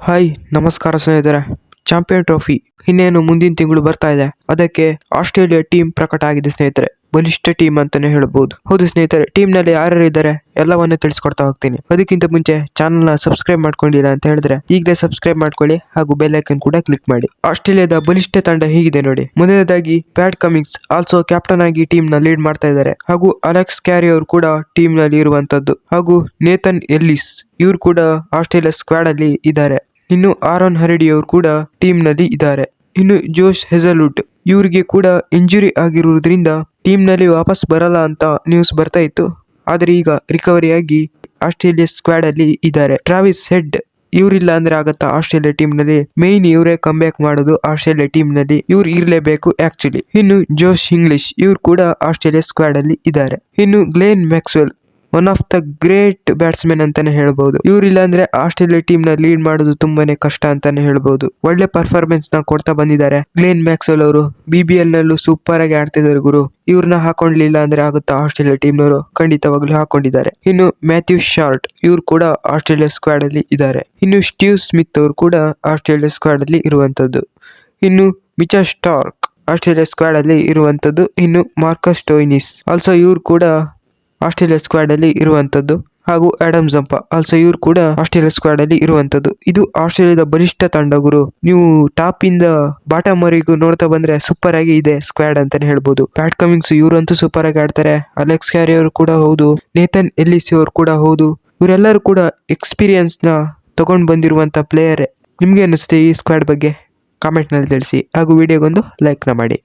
Hi ನಮಸ್ಕಾರ ಸ್ನೇಹಿತರೆ. Champion trophy ಇನ್ನೇನು ಮುಂದಿನ ತಿಂಗಳು ಬರ್ತಾ ಇದೆ. ಅದಕ್ಕೆ ಆಸ್ಟ್ರೇಲಿಯಾ ಟೀಮ್ ಪ್ರಕಟ ಆಗಿದೆ ಸ್ನೇಹಿತರೆ. ಬಲಿಷ್ಠ ಟೀಮ್ ಅಂತಾನೆ ಹೇಳ್ಬಹುದು. ಹೌದು ಸ್ನೇಹಿತರೆ, ಟೀಮ್ ನಲ್ಲಿ ಯಾರ್ಯಾರು ಇದ್ದಾರೆ ಎಲ್ಲವನ್ನೂ ತಿಳಿಸ್ಕೊಡ್ತಾ ಹೋಗ್ತೀನಿ. ಅದಕ್ಕಿಂತ ಮುಂಚೆ ಚಾನಲ್ ನ ಸಬ್ಸ್ಕ್ರೈಬ್ ಮಾಡ್ಕೊಂಡಿಲ್ಲ ಅಂತ ಹೇಳಿದ್ರೆ ಈಗಲೇ ಸಬ್ಸ್ಕ್ರೈಬ್ ಮಾಡ್ಕೊಳ್ಳಿ ಹಾಗೂ ಬೆಲ್ ಐಕನ್ ಕೂಡ ಕ್ಲಿಕ್ ಮಾಡಿ. ಆಸ್ಟ್ರೇಲಿಯಾದ ಬಲಿಷ್ಠ ತಂಡ ಹೀಗಿದೆ ನೋಡಿ. ಮೊದಲನೇದಾಗಿ ಪ್ಯಾಟ್ ಕಮಿನ್ಸ್ ಆಲ್ಸೋ ಕ್ಯಾಪ್ಟನ್ ಆಗಿ ಟೀಮ್ ನ ಲೀಡ್ ಮಾಡ್ತಾ ಇದ್ದಾರೆ. ಹಾಗೂ ಅಲೆಕ್ಸ್ ಕ್ಯಾರಿ ಅವರು ಕೂಡ ಟೀಮ್ ನಲ್ಲಿ ಇರುವಂತದ್ದು. ಹಾಗೂ ನೇಥನ್ ಎಲ್ಲಿಸ್ ಇವರು ಕೂಡ ಆಸ್ಟ್ರೇಲಿಯಾ ಸ್ಕ್ವಾಡ್ ಅಲ್ಲಿ ಇದ್ದಾರೆ. ಇನ್ನು ಆರೋನ್ ಹರಡಿ ಅವರು ಕೂಡ ಟೀಮ್ ನಲ್ಲಿ ಇದ್ದಾರೆ. ಇನ್ನು ಜೋಶ್ ಹೆಜಲ್ವುಡ್ ಇವರಿಗೆ ಕೂಡ ಇಂಜುರಿ ಆಗಿರುವುದರಿಂದ ಟೀಮ್ ನಲ್ಲಿ ವಾಪಸ್ ಬರಲ್ಲ ಅಂತ ನ್ಯೂಸ್ ಬರ್ತಾ ಇತ್ತು. ಆದ್ರೆ ಈಗ ರಿಕವರಿ ಆಗಿ ಆಸ್ಟ್ರೇಲಿಯಾ ಸ್ಕ್ವಾಡ್ ಅಲ್ಲಿ ಇದ್ದಾರೆ. ಟ್ರಾವಿಸ್ ಹೆಡ್ ಇವರಿಲ್ಲ ಅಂದ್ರೆ ಆಗತ್ತಾ ಆಸ್ಟ್ರೇಲಿಯಾ ಟೀಮ್ ನಲ್ಲಿ? ಮೇನ್ ಇವರೇ ಕಮ್ ಬ್ಯಾಕ್ ಮಾಡೋದು ಆಸ್ಟ್ರೇಲಿಯಾ ಟೀಮ್ ನಲ್ಲಿ. ಇವ್ರು ಇರ್ಲೇಬೇಕು ಆಕ್ಚುಲಿ. ಇನ್ನು ಜೋಶ್ ಇಂಗ್ಲಿಷ್ ಇವ್ರು ಕೂಡ ಆಸ್ಟ್ರೇಲಿಯಾ ಸ್ಕ್ವಾಡ್ ಅಲ್ಲಿ ಇದ್ದಾರೆ. ಇನ್ನು Glenn Maxwell one of the great batsman ಅಂತಾನೆ ಹೇಳ್ಬಹುದು. ಇವರಿಲ್ಲ ಅಂದ್ರೆ ಆಸ್ಟ್ರೇಲಿಯಾ ಟೀಮ್ ನ ಲೀಡ್ ಮಾಡೋದು ತುಂಬಾನೇ ಕಷ್ಟ ಅಂತಾನೆ ಹೇಳ್ಬಹುದು. ಒಳ್ಳೆ ಪರ್ಫಾರ್ಮೆನ್ಸ್ ನ ಕೊಡ್ತಾ ಬಂದಿದ್ದಾರೆ. ಗ್ಲೇನ್ ಮ್ಯಾಕ್ಸ್ವೆಲ್ ಅವರು BBL ನಲ್ಲೂ ಸೂಪರ್ ಆಗಿ ಆಡ್ತಿದ್ದಾರೆ ಗುರು. ಇವ್ರನ್ನ ಹಾಕೊಂಡ್ಲಿಲ್ಲ ಅಂದ್ರೆ ಆಗುತ್ತಾ ಆಸ್ಟ್ರೇಲಿಯಾ ಟೀಮ್ ನವರು? ಖಂಡಿತವಾಗ್ಲೂ ಹಾಕೊಂಡಿದ್ದಾರೆ. ಇನ್ನು ಮ್ಯಾಥ್ಯೂ ಶಾರ್ಟ್ ಇವ್ರು ಕೂಡ ಆಸ್ಟ್ರೇಲಿಯಾ ಸ್ಕ್ವಾಡ್ ಅಲ್ಲಿ ಇದ್ದಾರೆ. ಇನ್ನು ಸ್ಟೀವ್ ಸ್ಮಿತ್ ಅವರು ಕೂಡ ಆಸ್ಟ್ರೇಲಿಯಾ ಸ್ಕ್ವಾಡ್ ಅಲ್ಲಿ ಇರುವಂತದ್ದು. ಇನ್ನು ಮಿಚಾ ಸ್ಟಾರ್ಕ್ ಆಸ್ಟ್ರೇಲಿಯಾ ಸ್ಕ್ವಾಡ್ ಅಲ್ಲಿ ಇರುವಂತದ್ದು. ಇನ್ನು ಮಾರ್ಕಸ್ ಸ್ಟೋಯ್ನಿಸ್ ಆಲ್ಸೋ ಇವ್ರು ಕೂಡ ಆಸ್ಟ್ರೇಲಿಯಾ ಸ್ಕ್ವಾಡ್ ಅಲ್ಲಿ ಇರುವಂತದ್ದು. ಹಾಗೂ ಆಡಮ್ ಜಂಪ ಆಲ್ಸೋ ಇವ್ರು ಕೂಡ ಆಸ್ಟ್ರೇಲಿಯಾ ಸ್ಕ್ವಾಡ್ ಅಲ್ಲಿ ಇರುವಂತದ್ದು. ಇದು ಆಸ್ಟ್ರೇಲಿಯಾದ ಬಲಿಷ್ಠ ತಂಡ ಗುರು. ನೀವು ಟಾಪ್ ಇಂದ ಬಾಟಮ್ ವರೆಗೂ ನೋಡ್ತಾ ಬಂದ್ರೆ ಸೂಪರ್ ಆಗಿ ಇದೆ ಸ್ಕ್ವಾಡ್ ಅಂತಾನೆ ಹೇಳ್ಬೋದು. ಪ್ಯಾಟ್ ಕಮಿನ್ಸ್ ಇವರಂತೂ ಸೂಪರ್ ಆಗಿ ಆಡ್ತಾರೆ. ಅಲೆಕ್ಸ್ ಕ್ಯಾರಿ ಅವರು ಕೂಡ ಹೌದು. ನೇಥನ್ ಎಲ್ಲಿಸ್ ಅವರು ಕೂಡ ಹೌದು. ಇವರೆಲ್ಲರೂ ಕೂಡ ಎಕ್ಸ್ಪೀರಿಯನ್ಸ್ ನ ತಗೊಂಡ್ ಬಂದಿರುವಂತ ಪ್ಲೇಯರ್. ನಿಮ್ಗೆ ಅನಿಸುತ್ತೆ ಈ ಸ್ಕ್ವಾಡ್ ಬಗ್ಗೆ? ಕಾಮೆಂಟ್ ನಲ್ಲಿ ತಿಳಿಸಿ ಹಾಗೂ ವಿಡಿಯೋಗೊಂದು ಲೈಕ್ ನ ಮಾಡಿ.